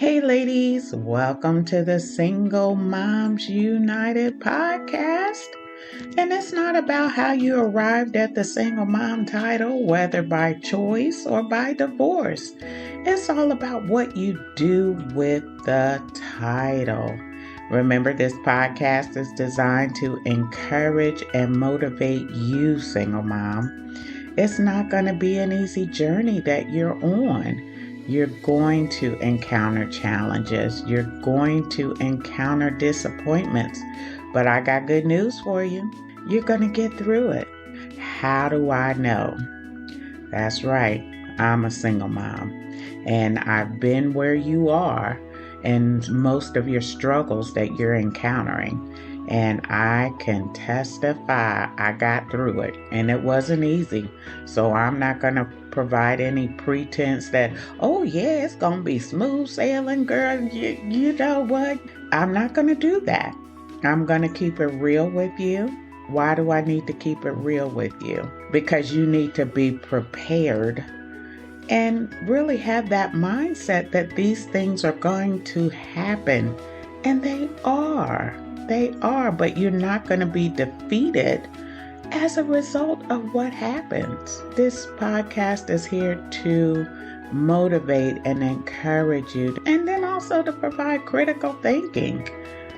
Hey, ladies, welcome to the Single Moms United podcast. And it's not about how you arrived at the single mom title, whether by choice or by divorce. It's all about what you do with the title. Remember, this podcast is designed to encourage and motivate you, single mom. It's not going to be an easy journey that you're on. You're going to encounter challenges. You're going to encounter disappointments. But I got good news for you. You're going to get through it. How do I know? That's right. I'm a single mom. And I've been where you are and most of your struggles that you're encountering. And I can testify I got through it. And it wasn't easy. So I'm not going to provide any pretense that, oh yeah, it's going to be smooth sailing, girl. You know what? I'm not going to do that. I'm going to keep it real with you. Why do I need to keep it real with you? Because you need to be prepared and really have that mindset that these things are going to happen. And they are. They are, but you're not going to be defeated as a result of what happens. This podcast is here to motivate and encourage you, and then also to provide critical thinking.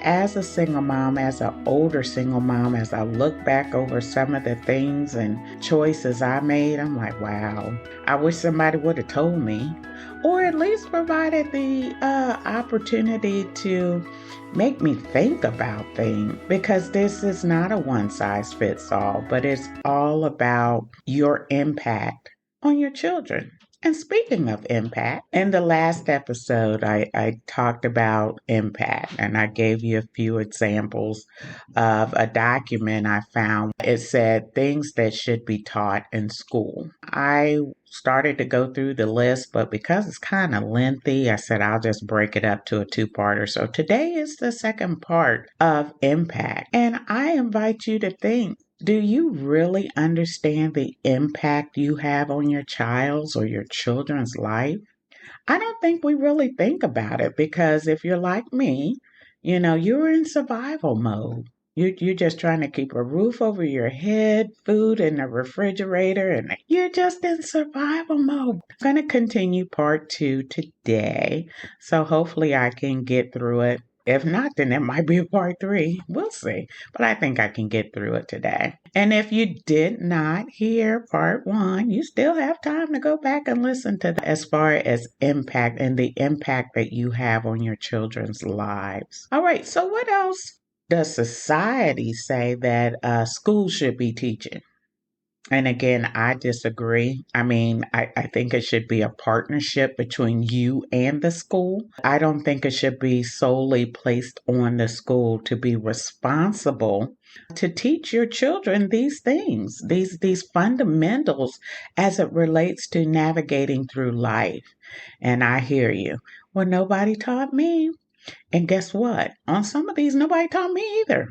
As a single mom, as an older single mom, as I look back over some of the things and choices I made, I'm like, wow, I wish somebody would have told me, or at least provided the opportunity to make me think about things, because this is not a one-size-fits-all, but it's all about your impact on your children. And speaking of impact, in the last episode, I talked about impact, and I gave you a few examples of a document I found. It said things that should be taught in school. I started to go through the list, but because it's kind of lengthy, I said I'll just break it up to a two-parter. So today is the second part of impact, and I invite you to think, do you really understand the impact you have on your child's or your children's life? I don't think we really think about it, because if you're like me, you're in survival mode. You're just trying to keep a roof over your head, food in the refrigerator, and you're just in survival mode. I'm going to continue part 2 today, so hopefully I can get through it. If not, then it might be a part 3. We'll see. But I think I can get through it today. And if you did not hear part 1, you still have time to go back and listen to that, as far as impact and the impact that you have on your children's lives. All right, so what else does society say that schools should be teaching? And again, I disagree. I think it should be a partnership between you and the school. I don't think it should be solely placed on the school to be responsible to teach your children these things, these fundamentals as it relates to navigating through life. And I hear you. Well, nobody taught me. And guess what? On some of these, nobody taught me either.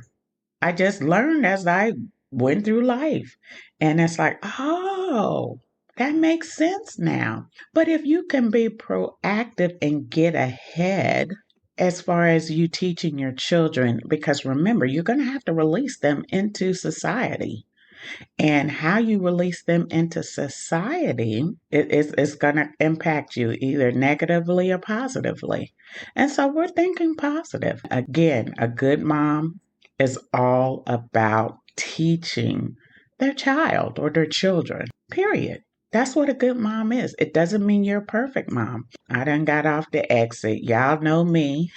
I just learned as I went through life. And it's like, oh, that makes sense now. But if you can be proactive and get ahead as far as you teaching your children, because remember, you're going to have to release them into society. And how you release them into society is going to impact you either negatively or positively. And so we're thinking positive. Again, a good mom is all about teaching their child or their children, period. That's what a good mom is. It doesn't mean you're a perfect mom. I done got off the exit. Y'all know me.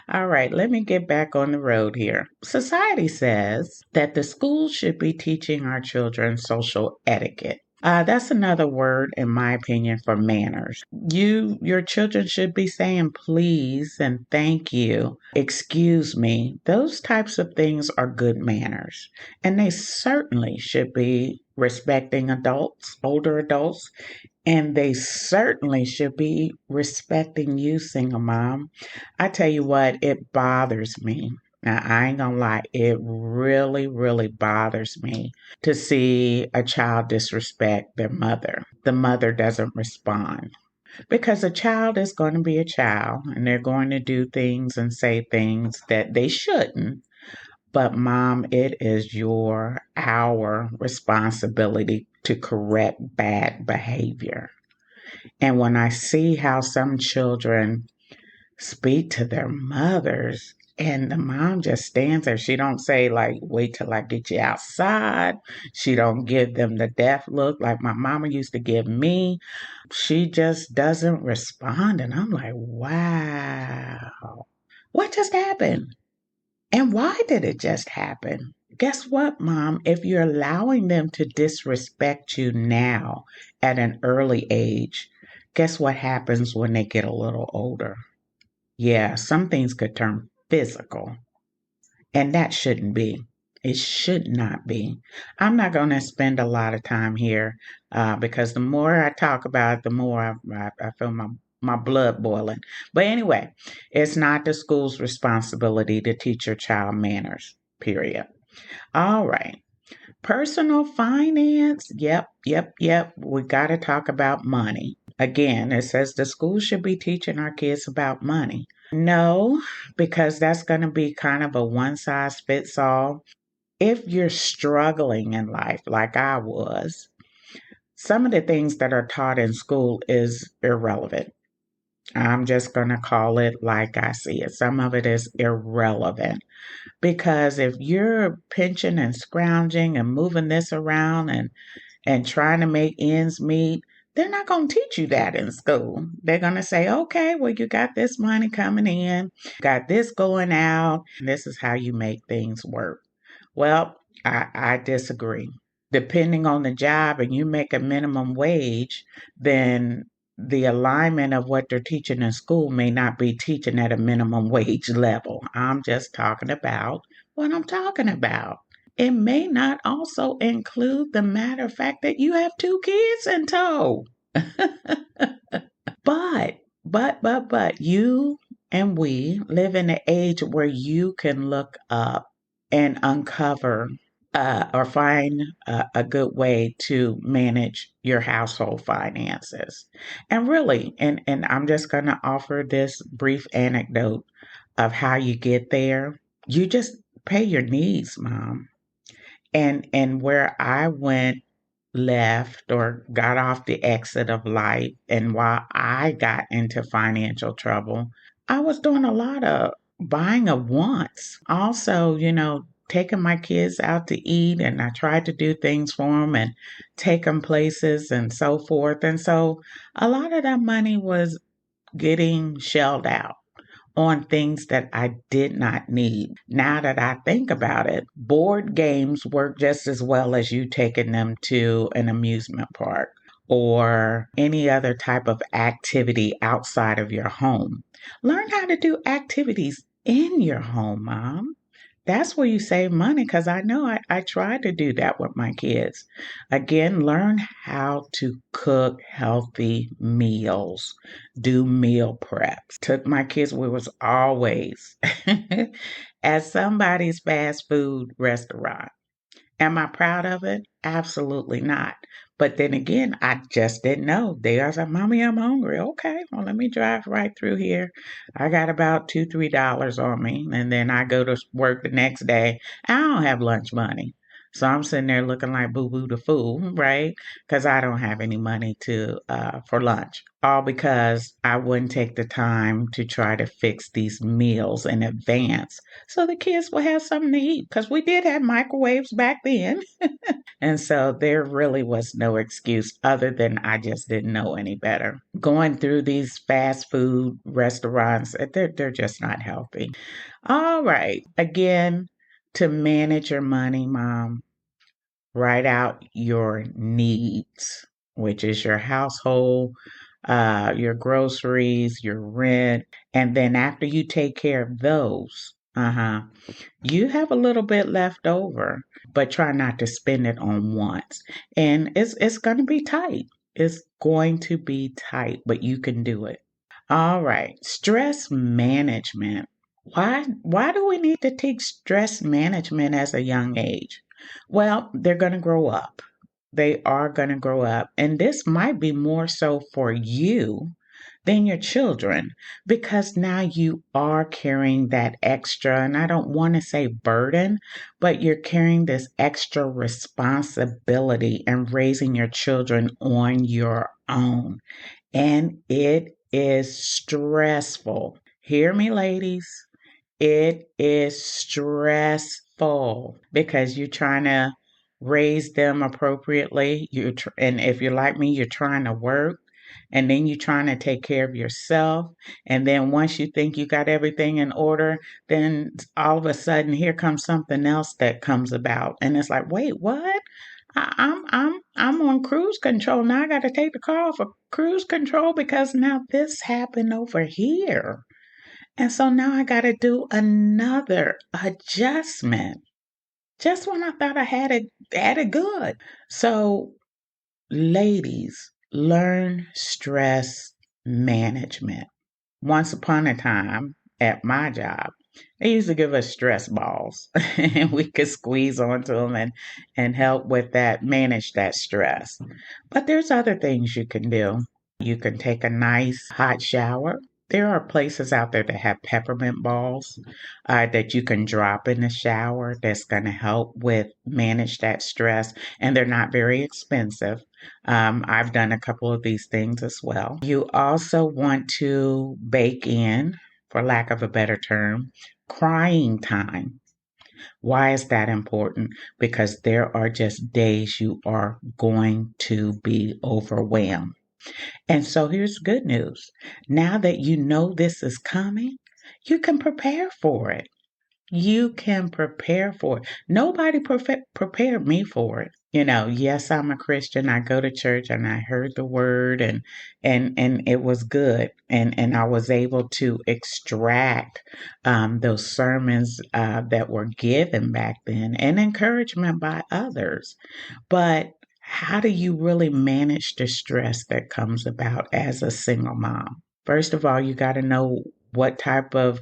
All right, let me get back on the road here. Society says that the schools should be teaching our children social etiquette. That's another word, in my opinion, for manners. Your children should be saying please and thank you, excuse me. Those types of things are good manners. And they certainly should be respecting adults, older adults, and they certainly should be respecting you, single mom. I tell you what, it bothers me. Now, I ain't gonna lie, it really, really bothers me to see a child disrespect their mother. The mother doesn't respond. Because a child is going to be a child and they're going to do things and say things that they shouldn't. But, Mom, it is our responsibility to correct bad behavior. And when I see how some children speak to their mothers, and the mom just stands there. She don't say, like, wait till I get you outside. She don't give them the death look like my mama used to give me. She just doesn't respond. And I'm like, wow, what just happened? And why did it just happen? Guess what, Mom? If you're allowing them to disrespect you now at an early age, guess what happens when they get a little older? Yeah, some things could turn physical, and that shouldn't be. It should not be. I'm not going to spend a lot of time here because the more I talk about it, the more I feel my blood boiling. But anyway, it's not the school's responsibility to teach your child manners, period. All right. Personal finance. Yep. We got to talk about money. Again, it says the school should be teaching our kids about money. No, because that's going to be kind of a one size fits all. If you're struggling in life like I was, some of the things that are taught in school is irrelevant. I'm just going to call it like I see it. Some of it is irrelevant because if you're pinching and scrounging and moving this around and trying to make ends meet, they're not going to teach you that in school. They're going to say, okay, well, you got this money coming in, got this going out, and this is how you make things work. Well, I disagree. Depending on the job and you make a minimum wage, then the alignment of what they're teaching in school may not be teaching at a minimum wage level. I'm just talking about what I'm talking about. It may not also include the matter of fact that you have two kids in tow. But you and we live in an age where you can look up and uncover or find a good way to manage your household finances. And really, and I'm just going to offer this brief anecdote of how you get there. You just pay your needs, Mom. And where I went left or got off the exit of life, and while I got into financial trouble, I was doing a lot of buying of wants. Also, taking my kids out to eat, and I tried to do things for them and take them places and so forth. And so a lot of that money was getting shelled out on things that I did not need. Now that I think about it, board games work just as well as you taking them to an amusement park or any other type of activity outside of your home. Learn how to do activities in your home, Mom. That's where you save money because I know I tried to do that with my kids. Again, learn how to cook healthy meals, do meal preps. Took my kids, we was always at somebody's fast food restaurant. Am I proud of it? Absolutely not. But then again, I just didn't know. They was like, Mommy, I'm hungry. Okay, well, let me drive right through here. I got about $2, $3 on me. And then I go to work the next day. I don't have lunch money. So I'm sitting there looking like Boo Boo the Fool, right? Because I don't have any money for lunch. All because I wouldn't take the time to try to fix these meals in advance so the kids will have something to eat. Because we did have microwaves back then. And so there really was no excuse other than I just didn't know any better. Going through these fast food restaurants, they're just not healthy. All right. Again, to manage your money, Mom, write out your needs, which is your household, your groceries, your rent. And then after you take care of those, you have a little bit left over, but try not to spend it on wants. And it's going to be tight. It's going to be tight, but you can do it. All right, stress management. Why do we need to teach stress management as a young age? Well, they're going to grow up. They are going to grow up, and this might be more so for you than your children, because now you are carrying that extra, and I don't want to say burden, but you're carrying this extra responsibility and raising your children on your own. And it is stressful. Hear me, ladies. It is stressful because you're trying to raise them appropriately. And if you're like me, you're trying to work, and then you're trying to take care of yourself. And then once you think you got everything in order, then all of a sudden here comes something else that comes about, and it's like, wait, what? I'm on cruise control now. I got to take the car off of cruise control because now this happened over here. And so now I got to do another adjustment just when I thought I had it good. So, ladies, learn stress management. Once upon a time at my job, they used to give us stress balls and we could squeeze onto them and help with that, manage that stress. But there's other things you can do. You can take a nice hot shower. There are places out there that have peppermint balls that you can drop in the shower that's going to help with manage that stress, and they're not very expensive. I've done a couple of these things as well. You also want to bake in, for lack of a better term, crying time. Why is that important? Because there are just days you are going to be overwhelmed. And so here's good news. Now that you know this is coming, you can prepare for it. You can prepare for it. Nobody prepared me for it. Yes, I'm a Christian. I go to church and I heard the word, and it was good. And I was able to extract those sermons that were given back then and encouragement by others. But how do you really manage the stress that comes about as a single mom? First of all, you got to know what type of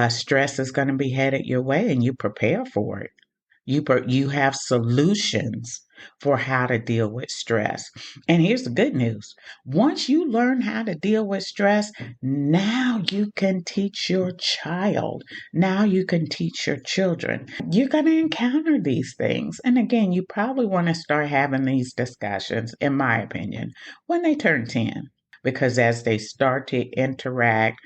stress is going to be headed your way, and you prepare for it. You have solutions for how to deal with stress. And here's the good news. Once you learn how to deal with stress, now you can teach your child. Now you can teach your children. You're going to encounter these things. And again, you probably want to start having these discussions, in my opinion, when they turn 10. Because as they start to interact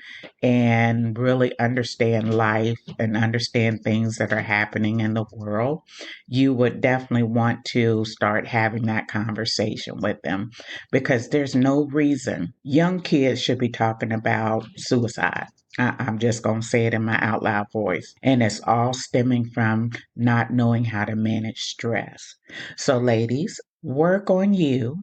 and really understand life and understand things that are happening in the world, you would definitely want to start having that conversation with them, because there's no reason young kids should be talking about suicide. I'm just going to say it in my out loud voice. And it's all stemming from not knowing how to manage stress. So, ladies, work on you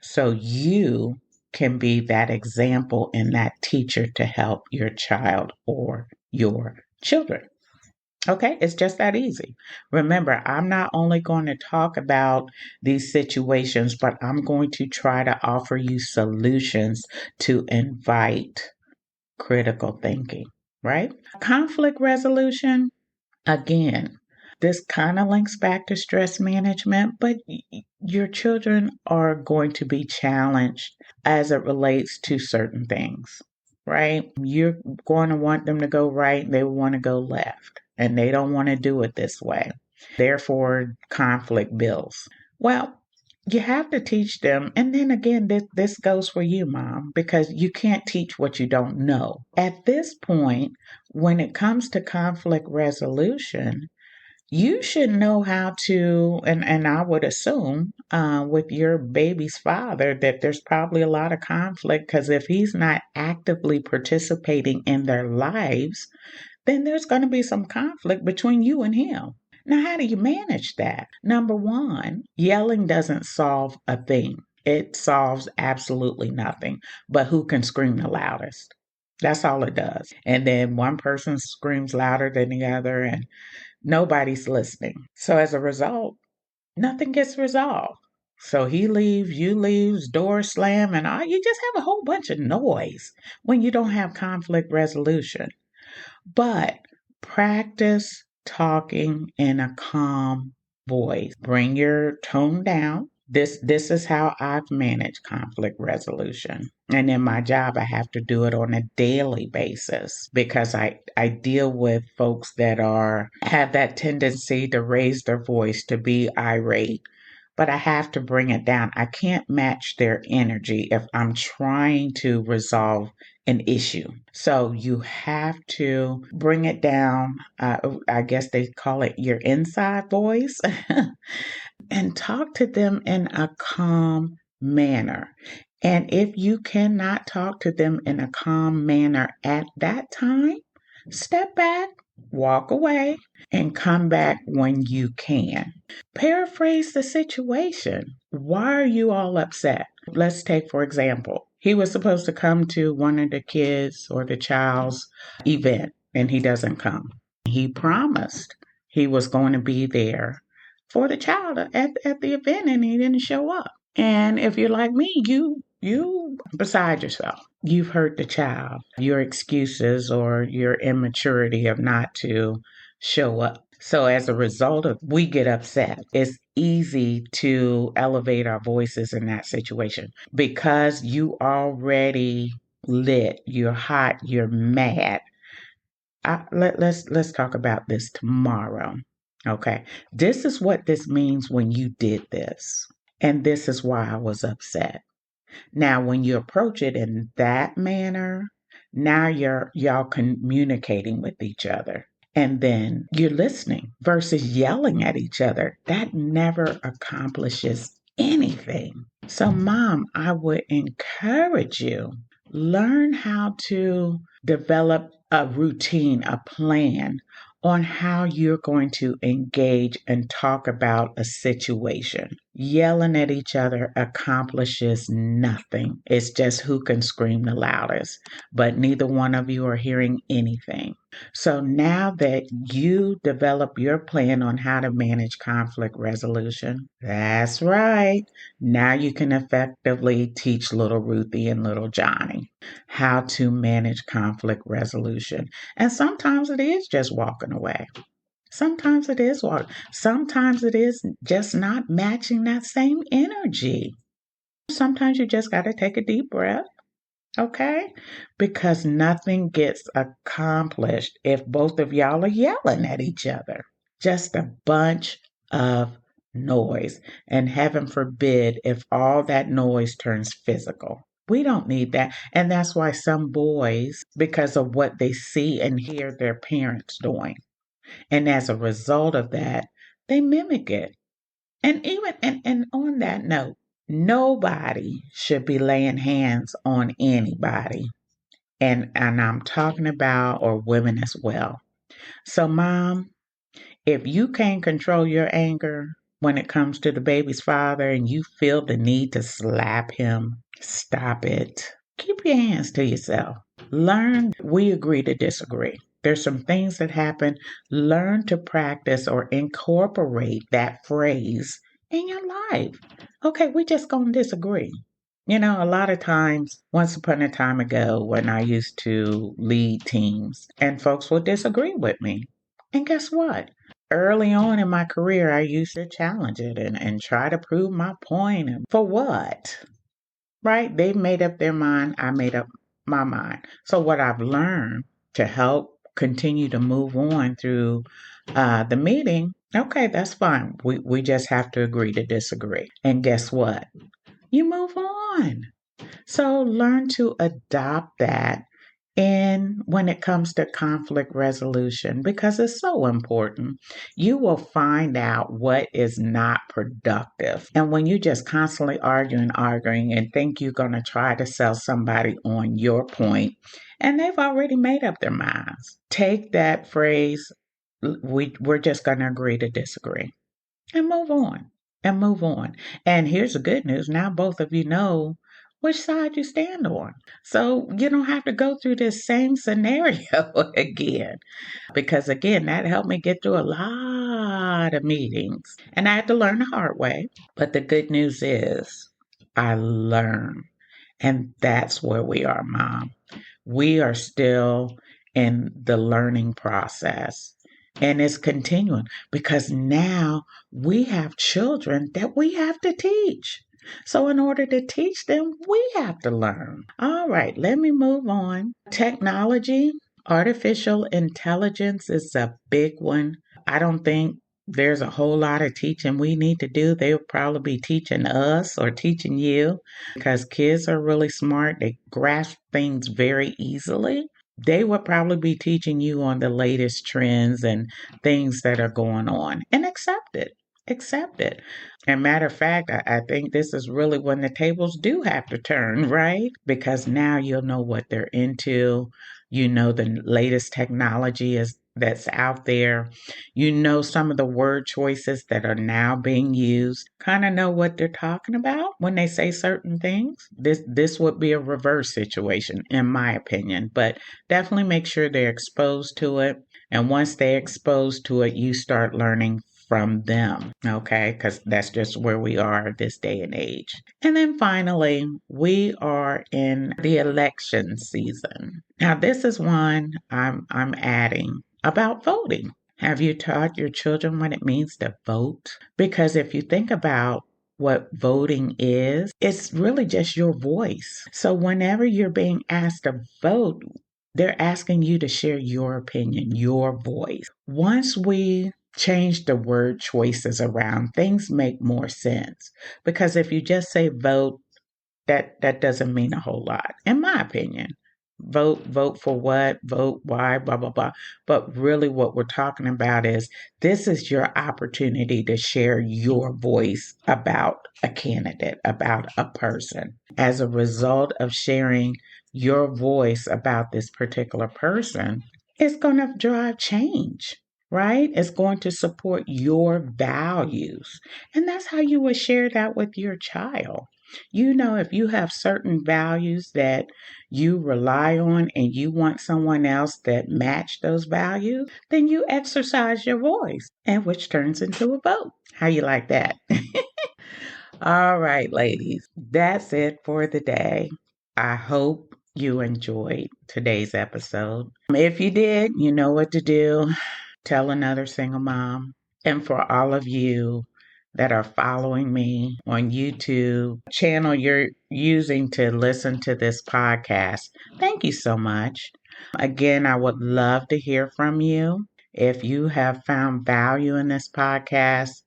so you can be that example and that teacher to help your child or your children. Okay, it's just that easy. Remember, I'm not only going to talk about these situations, but I'm going to try to offer you solutions to invite critical thinking, right? Conflict resolution, again, this kind of links back to stress management, but your children are going to be challenged as it relates to certain things, right? You're going to want them to go right, they want to go left, and they don't want to do it this way. Therefore, conflict builds. Well, you have to teach them. And then again, this goes for you, mom, because you can't teach what you don't know. At this point, when it comes to conflict resolution, you should know how to, and I would assume with your baby's father that there's probably a lot of conflict, because if he's not actively participating in their lives, then there's going to be some conflict between you and him. Now, how do you manage that? Number one, yelling doesn't solve a thing. It solves absolutely nothing, but who can scream the loudest? That's all it does. And then one person screams louder than the other, and nobody's listening. So as a result, nothing gets resolved. So he leaves, you leaves, doors slam, and all, you just have a whole bunch of noise when you don't have conflict resolution. But practice talking in a calm voice. Bring your tone down. This is how I've managed conflict resolution. And in my job, I have to do it on a daily basis because I deal with folks that have that tendency to raise their voice, to be irate, but I have to bring it down. I can't match their energy if I'm trying to resolve an issue. So you have to bring it down. I guess they call it your inside voice and talk to them in a calm manner. And if you cannot talk to them in a calm manner at that time, step back, walk away, and come back when you can. Paraphrase the situation. Why are you all upset? Let's take, for example, he was supposed to come to one of the kids or the child's event, and he doesn't come. He promised he was going to be there for the child at the event, and he didn't show up. And if you're like me, you beside yourself. You've hurt the child. Your excuses or your immaturity of not to show up. So as a result of, we get upset. It's easy to elevate our voices in that situation because you already lit, you're hot, you're mad. Let's talk about this tomorrow. Okay. This is what this means when you did this. And this is why I was upset. Now, when you approach it in that manner, now y'all communicating with each other. And then you're listening versus yelling at each other. That never accomplishes anything. So, Mom, I would encourage you, learn how to develop a routine, a plan on how you're going to engage and talk about a situation. Yelling at each other accomplishes nothing. It's just who can scream the loudest, but neither one of you are hearing anything. So now that you develop your plan on how to manage conflict resolution, that's right. Now you can effectively teach little Ruthie and little Johnny how to manage conflict resolution. And sometimes it is just walking away. Sometimes it is walking. Sometimes it is just not matching that same energy. Sometimes you just got to take a deep breath. Okay? Because nothing gets accomplished if both of y'all are yelling at each other. Just a bunch of noise. And heaven forbid if all that noise turns physical. We don't need that. And that's why some boys, because of what they see and hear their parents doing, and as a result of that, they mimic it. And even and on that note, nobody should be laying hands on anybody. And I'm talking about or women as well. So Mom, if you can't control your anger when it comes to the baby's father and you feel the need to slap him, stop it. Keep your hands to yourself. Learn, we agree to disagree. There's some things that happen. Learn to practice or incorporate that phrase in your life. Okay, we just gonna disagree. You know, a lot of times, once upon a time ago, when I used to lead teams, and folks would disagree with me. And guess what? Early on in my career, I used to challenge it and try to prove my point. And for what? Right? They made up their mind. I made up my mind. So, what I've learned to help continue to move on through the meeting, okay, that's fine. We just have to agree to disagree. And guess what? You move on. So, learn to adopt that and when it comes to conflict resolution, because it's so important, you will find out what is not productive. And when you just constantly arguing and think you're going to try to sell somebody on your point, and they've already made up their minds, take that phrase, we're just going to agree to disagree and move on and move on. And here's the good news. Now both of you know which side you stand on. So you don't have to go through this same scenario again. Because again, that helped me get through a lot of meetings. And I had to learn the hard way. But the good news is I learned. And that's where we are, Mom. We are still in the learning process. And it's continuing because now we have children that we have to teach. So, in order to teach them, we have to learn. All right, let me move on. Technology, artificial intelligence is a big one. I don't think there's a whole lot of teaching we need to do. They'll probably be teaching us or teaching you because kids are really smart. They grasp things very easily. They would probably be teaching you on the latest trends and things that are going on and accept it. Accept it. And matter of fact, I think this is really when the tables do have to turn, right? Because now you'll know what they're into. You know the latest technology is that's out there. You know some of the word choices that are now being used. Kind of know what they're talking about when they say certain things. This would be a reverse situation, in my opinion. But definitely make sure they're exposed to it. And once they're exposed to it, you start learning from them, okay? Because that's just where we are this day and age. And then finally, we are in the election season. Now, this is one I'm adding about voting. Have you taught your children what it means to vote? Because if you think about what voting is, it's really just your voice. So whenever you're being asked to vote, they're asking you to share your opinion, your voice. Once we change the word choices around, things make more sense. Because if you just say vote, that doesn't mean a whole lot, in my opinion. Vote for what, vote why, blah blah blah. But really what we're talking about is this is your opportunity to share your voice about a candidate, about a person. As a result of sharing your voice about this particular person, it's going to drive change, right? It's going to support your values. And that's how you would share that with your child. You know, if you have certain values that you rely on and you want someone else that match those values, then you exercise your voice, and which turns into a vote. How you like that? All right, ladies, that's it for the day. I hope you enjoyed today's episode. If you did, you know what to do. Tell another single mom. And for all of you that are following me on YouTube channel you're using to listen to this podcast, thank you so much. Again, I would love to hear from you. If you have found value in this podcast,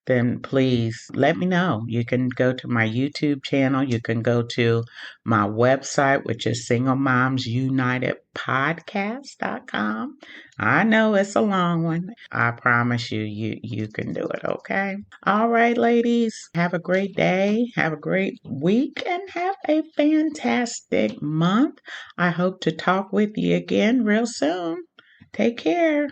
then please let me know. You can go to my YouTube channel. You can go to my website, which is singlemomsunitedpodcast.com. I know it's a long one. I promise you can do it, okay? All right, ladies. Have a great day. Have a great week and have a fantastic month. I hope to talk with you again real soon. Take care.